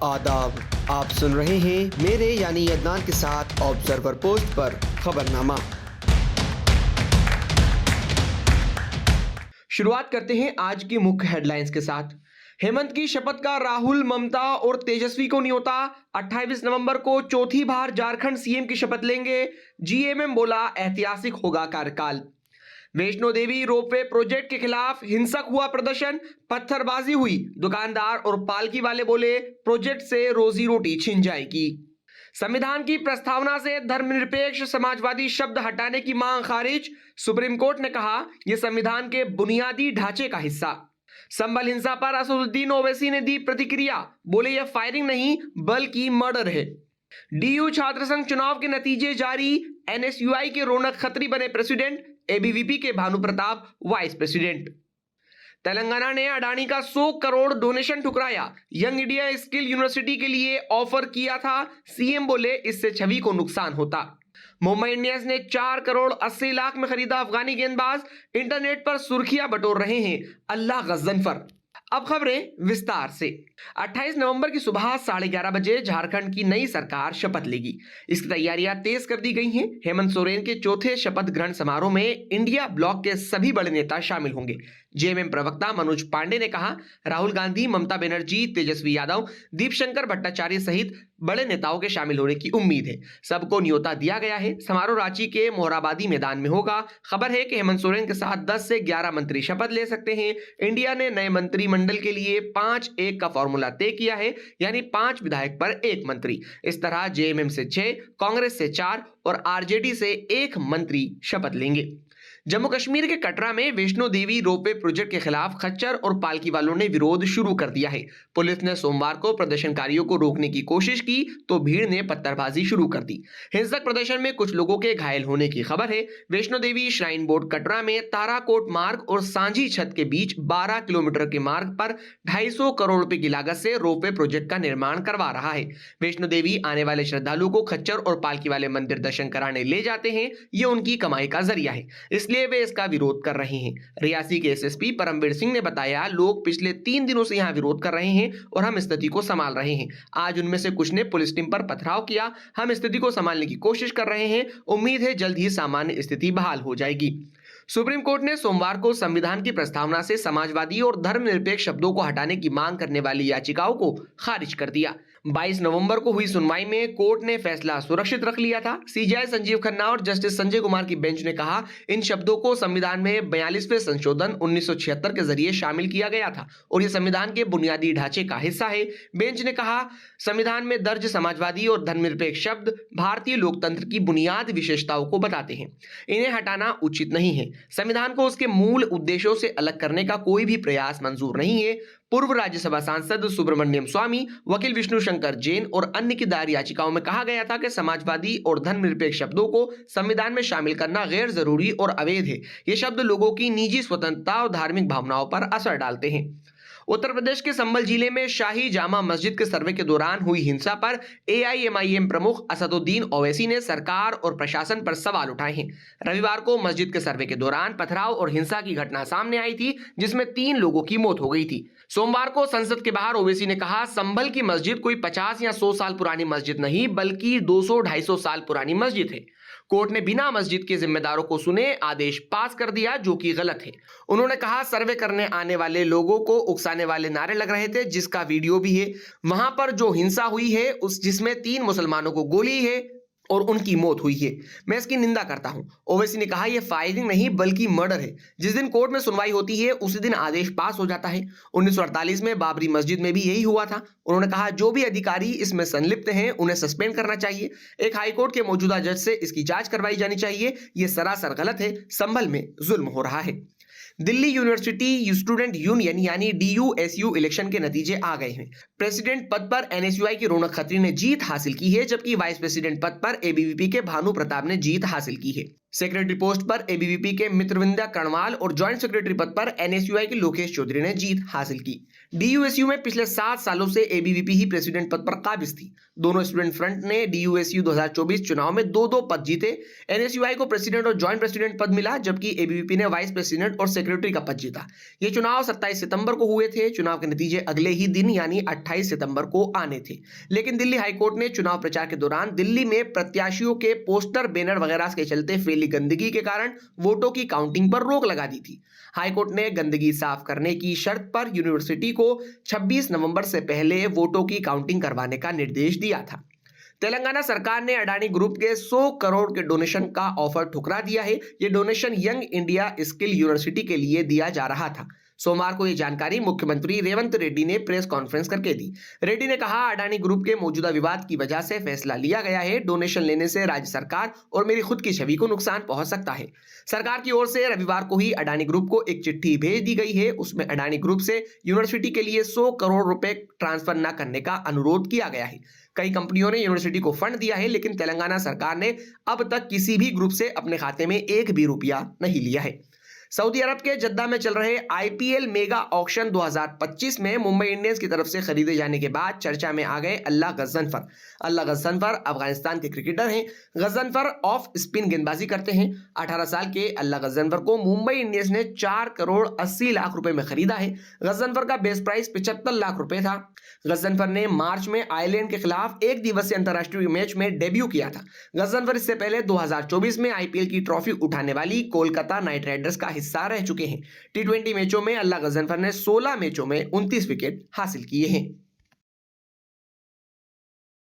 आदाब। आप सुन रहे हैं मेरे यानी अदनान के साथ ऑब्जर्वर पोस्ट पर खबरनामा। शुरुआत करते हैं आज की मुख्य हेडलाइंस के साथ। हेमंत की शपथ का राहुल, ममता और तेजस्वी को न्योता। 28 नवंबर को चौथी बार झारखंड सीएम की शपथ लेंगे। जीएमएम बोला ऐतिहासिक होगा कार्यकाल। वैष्णो देवी रोपवे प्रोजेक्ट के खिलाफ हिंसक हुआ प्रदर्शन, पत्थरबाजी हुई। दुकानदार और पालकी वाले बोले प्रोजेक्ट से रोजी रोटी छिन जाएगी। संविधान की प्रस्तावना से धर्मनिरपेक्ष समाजवादी शब्द हटाने की मांग खारिज। सुप्रीम कोर्ट ने कहा यह संविधान के बुनियादी ढांचे का हिस्सा। संभल हिंसा पर असदुद्दीन ओवैसी ने दी प्रतिक्रिया, बोले यह फायरिंग नहीं बल्कि मर्डर है। डीयू छात्र संघ चुनाव के नतीजे जारी। एनएसयूआई के रौनक खत्री बने प्रेसिडेंट, एबीवीपी के भानु प्रताप वाइस प्रेसिडेंट। तेलंगाना ने अडानी का 100 करोड़ डोनेशन ठुकराया। यंग इंडिया स्किल यूनिवर्सिटी के लिए ऑफर किया था, सीएम बोले इससे छवि को नुकसान होता। मुंबई इंडियंस ने 4 करोड़ 80 लाख में खरीदा अफगानी गेंदबाज। इंटरनेट पर सुर्खियां बटोर रहे हैं अल्लाह गजनफर। अब खबरें विस्तार से। 28 नवंबर की सुबह 11:30 बजे झारखंड की नई सरकार शपथ लेगी। इसकी तैयारियां तेज कर दी गई हैं। हेमंत सोरेन के चौथे शपथ ग्रहण समारोह में इंडिया ब्लॉक के सभी बड़े नेता शामिल होंगे। जेएमएम प्रवक्ता मनोज पांडे ने कहा राहुल गांधी, ममता बनर्जी, तेजस्वी यादव, दीपशंकर भट्टाचार्य सहित बड़े नेताओं के शामिल होने की उम्मीद है। सबको न्योता दिया गया है। समारोह रांची के मोहराबादी मैदान में होगा। खबर है कि हेमंत सोरेन के साथ 10 से 11 मंत्री शपथ ले सकते हैं। इंडिया ने नए मंत्रिमंडल के लिए 5-1 का फॉर्मूला तय किया है, यानी 5 विधायक पर 1 मंत्री। इस तरह जेएमएम से 6, कांग्रेस से 4 और आरजेडी से 1 मंत्री शपथ लेंगे। जम्मू कश्मीर के कटरा में वैष्णो देवी रोपवे प्रोजेक्ट के खिलाफ खच्चर और पालकी वालों ने विरोध शुरू कर दिया है। पुलिस ने सोमवार को प्रदर्शनकारियों को रोकने की कोशिश की तो भीड़ ने पत्थरबाजी शुरू कर दी। हिंसक प्रदर्शन में कुछ लोगों के घायल होने की खबर है। वैष्णो देवी श्राइन बोर्ड कटरा में ताराकोट मार्ग और सांझी छत के बीच 12 किलोमीटर के मार्ग पर 250 करोड़ रुपए की लागत से रोपवे प्रोजेक्ट का निर्माण करवा रहा है। वैष्णो देवी आने वाले श्रद्धालुओं को खच्चर और पालकी वाले मंदिर दर्शन कराने ले जाते हैं। ये उनकी कमाई का जरिया है, इसलिए वे इसका विरोध कर रहे हैं। रियासी के एसएसपी परमवीर सिंह ने बताया लोग पिछले 3 दिनों से यहां विरोध कर रहे हैं और हम स्थिति को संभाल रहे हैं। आज उनमें से कुछ ने पुलिस टीम पर पथराव किया। हम स्थिति को संभालने की कोशिश कर रहे हैं। उम्मीद है जल्द ही सामान्य स्थिति बहाल हो जाएगी। सुप्रीम कोर्ट ने सोमवार को संविधान की प्रस्तावना से समाजवादी और धर्मनिरपेक्ष शब्दों को हटाने की मांग करने वाली याचिकाओं को खारिज कर दिया। 22 नवंबर को हुई सुनवाई में कोर्ट ने फैसला सुरक्षित रख लिया था। सीजेआई संजीव खन्ना और जस्टिस संजय कुमार की बेंच ने कहा इन शब्दों को संविधान में 42वें संशोधन 1976 के जरिए शामिल किया गया था और यह संविधान के बुनियादी ढांचे का हिस्सा है। बेंच ने कहा संविधान में दर्ज समाजवादी और धर्मनिरपेक्ष शब्द भारतीय लोकतंत्र की बुनियादी विशेषताओं को बताते हैं। इन्हें हटाना उचित नहीं है। संविधान को उसके मूल उद्देश्यों से अलग करने का कोई भी प्रयास मंजूर नहीं है। पूर्व राज्यसभा सांसद सुब्रमण्यम स्वामी, वकील विष्णु शंकर जैन और अन्य की दायर याचिकाओं में कहा गया था कि समाजवादी और धर्मनिरपेक्ष शब्दों को संविधान में शामिल करना गैर जरूरी और अवैध है। ये शब्द लोगों की निजी स्वतंत्रता और धार्मिक भावनाओं पर असर डालते हैं। उत्तर प्रदेश के संभल जिले में शाही जामा मस्जिद के सर्वे के दौरान हुई हिंसा पर एआईएमआईएम प्रमुख असदुद्दीन ओवैसी ने सरकार और प्रशासन पर सवाल उठाए हैं। रविवार को मस्जिद के सर्वे के दौरान पथराव और हिंसा की घटना सामने आई थी, जिसमें 3 लोगों की मौत हो गई थी। सोमवार को संसद के बाहर ओवैसी ने कहा संभल की मस्जिद कोई 50 या 100 साल पुरानी मस्जिद नहीं बल्कि 200-250 साल पुरानी मस्जिद है। कोर्ट ने बिना मस्जिद के जिम्मेदारों को सुने आदेश पास कर दिया, जो कि गलत है। उन्होंने कहा सर्वे करने आने वाले लोगों को उकसाने वाले नारे लग रहे थे, जिसका वीडियो भी है। वहां पर जो हिंसा हुई है जिसमें 3 मुसलमानों को गोली है और उनकी मौत हुई है, मैं इसकी निंदा करता हूं। ओवैसी ने कहा यह फायरिंग नहीं बल्कि मर्डर है। जिस दिन कोर्ट में सुनवाई होती है उसी दिन आदेश पास हो जाता है। 1948 में बाबरी मस्जिद में भी यही हुआ था। उन्होंने कहा जो भी अधिकारी इसमें संलिप्त हैं उन्हें सस्पेंड करना चाहिए। एक हाईकोर्ट के मौजूदा जज से इसकी जांच करवाई जानी चाहिए। यह सरासर गलत है। संभल में जुल्म हो रहा है। दिल्ली यूनिवर्सिटी स्टूडेंट यूनियन यानी डीयूएसयू इलेक्शन के नतीजे आ गए हैं। प्रेसिडेंट पद पर एनएसयूआई की रौनक खत्री ने जीत हासिल की है, जबकि वाइस प्रेसिडेंट पद पर एबीवीपी के भानु प्रताप ने जीत हासिल की है। सेक्रेटरी पोस्ट पर एबीवीपी के मित्रविंदा कर्णवाल और ज्वाइंट सेक्रेटरी पद पर एनएसयूआई के लोकेश चौधरी ने जीत हासिल की। डीयूएसयू में पिछले 7 सालों से एबीवीपी ही प्रेसिडेंट पद पर काबिज थी। दोनों स्टूडेंट फ्रंट ने डीयूएसयू 2024 चुनाव में 2-2 पद जीते। एनएसयूआई को प्रेसिडेंट और ज्वाइंट प्रेसिडेंट पद मिला, जबकि एबीवीपी ने वाइस प्रेसिडेंट और सेक्रेटरी का पद जीता। ये चुनाव 27 सितंबर को हुए थे। चुनाव के नतीजे अगले ही दिन यानी 28 सितंबर को आने थे, लेकिन दिल्ली हाईकोर्ट ने चुनाव प्रचार के दौरान दिल्ली में प्रत्याशियों के पोस्टर, बैनर वगैरह के चलते फैली गंदगी के कारण वोटों की काउंटिंग पर रोक लगा दी थी। हाईकोर्ट ने गंदगी साफ करने की शर्त पर यूनिवर्सिटी को 26 नवंबर से पहले वोटों की काउंटिंग करवाने का निर्देश दिया था। तेलंगाना सरकार ने अडानी ग्रुप के 100 करोड़ के डोनेशन का ऑफर ठुकरा दिया है। यह donation young India Skill University के लिए दिया जा रहा था। सोमवार को यह जानकारी मुख्यमंत्री रेवंत रेड्डी ने प्रेस कॉन्फ्रेंस करके दी। रेड्डी ने कहा, अडानी ग्रुप के मौजूदा विवाद की वजह से फैसला लिया गया है। डोनेशन लेने से राज्य सरकार और मेरी खुद की छवि को नुकसान पहुंच सकता है। सरकार की ओर से रविवार को ही अडानी ग्रुप को एक चिट्ठी भेज दी गई है। उसमें अडानी ग्रुप से यूनिवर्सिटी के लिए 100 करोड़ रुपए ट्रांसफर न करने का अनुरोध किया गया है। कई कंपनियों ने यूनिवर्सिटी को फंड दिया है, लेकिन तेलंगाना सरकार ने अब तक किसी भी ग्रुप से अपने खाते में एक भी रुपया नहीं लिया है। सऊदी अरब के जद्दा में चल रहे आईपीएल मेगा ऑक्शन 2025 में मुंबई इंडियंस की तरफ से खरीदे जाने के बाद चर्चा में आ गए अल्लाह गज़नफर। अल्लाह गज़नफर अफगानिस्तान के क्रिकेटर हैं। गज़नफर ऑफ स्पिन गेंदबाजी करते हैं। 18 साल के अल्लाह गज़नफर को मुंबई इंडियंस ने 4 करोड़ 80 लाख रुपए में खरीदा है। गज़नफर का बेस प्राइस 75 लाख रुपए था। गज़नफर ने मार्च में आयरलैंड के खिलाफ एक दिवसीय अंतरराष्ट्रीय मैच में डेब्यू किया था। गज़नफर इससे पहले 2024 में आईपीएल की ट्रॉफी उठाने वाली कोलकाता नाइट राइडर्स का हिस्सा रह चुके हैं। टी20 मैचों में अल्लाह गज़नफर ने 16 मैचों में 29 विकेट हासिल किए हैं।